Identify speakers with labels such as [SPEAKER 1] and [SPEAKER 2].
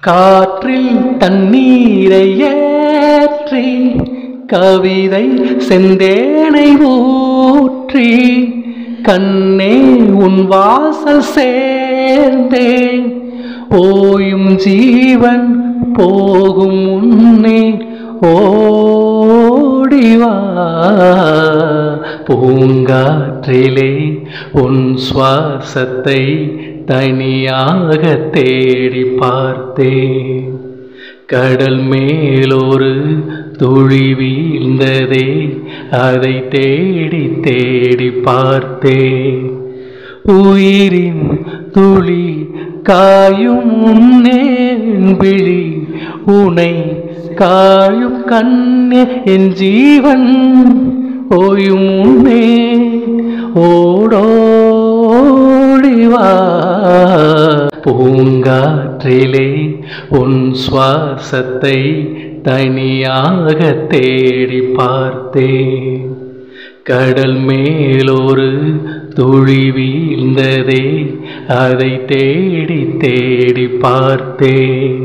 [SPEAKER 1] காற்றில் தண்ணீரை ஏற்றி கவிதை செந்தேனை ஊற்றி கண்ணே உன் வாசல் சேர்ந்தேன். ஓயும் ஜீவன் போகும் முன்னே ஓடிவா. பூங்காற்றிலே உன் சுவாசத்தை தனியாக தேடி பார்த்தேன். கடல் மேலொரு துளி வீழ்ந்ததே, அதை தேடி தேடி பார்த்தேன். உயிரின் துளி காயும் முன்னே விழி உனை காயும் கண்ணே என் ஜீவன் ஓயும் முன்னே ஓடோடிவா. பூங்காற்றிலே உன் சுவாசத்தை தனியாக தேடி பார்த்தேன். கடல் மேலொரு துளி வீழ்ந்ததே, அதை தேடி தேடி பார்த்தேன்.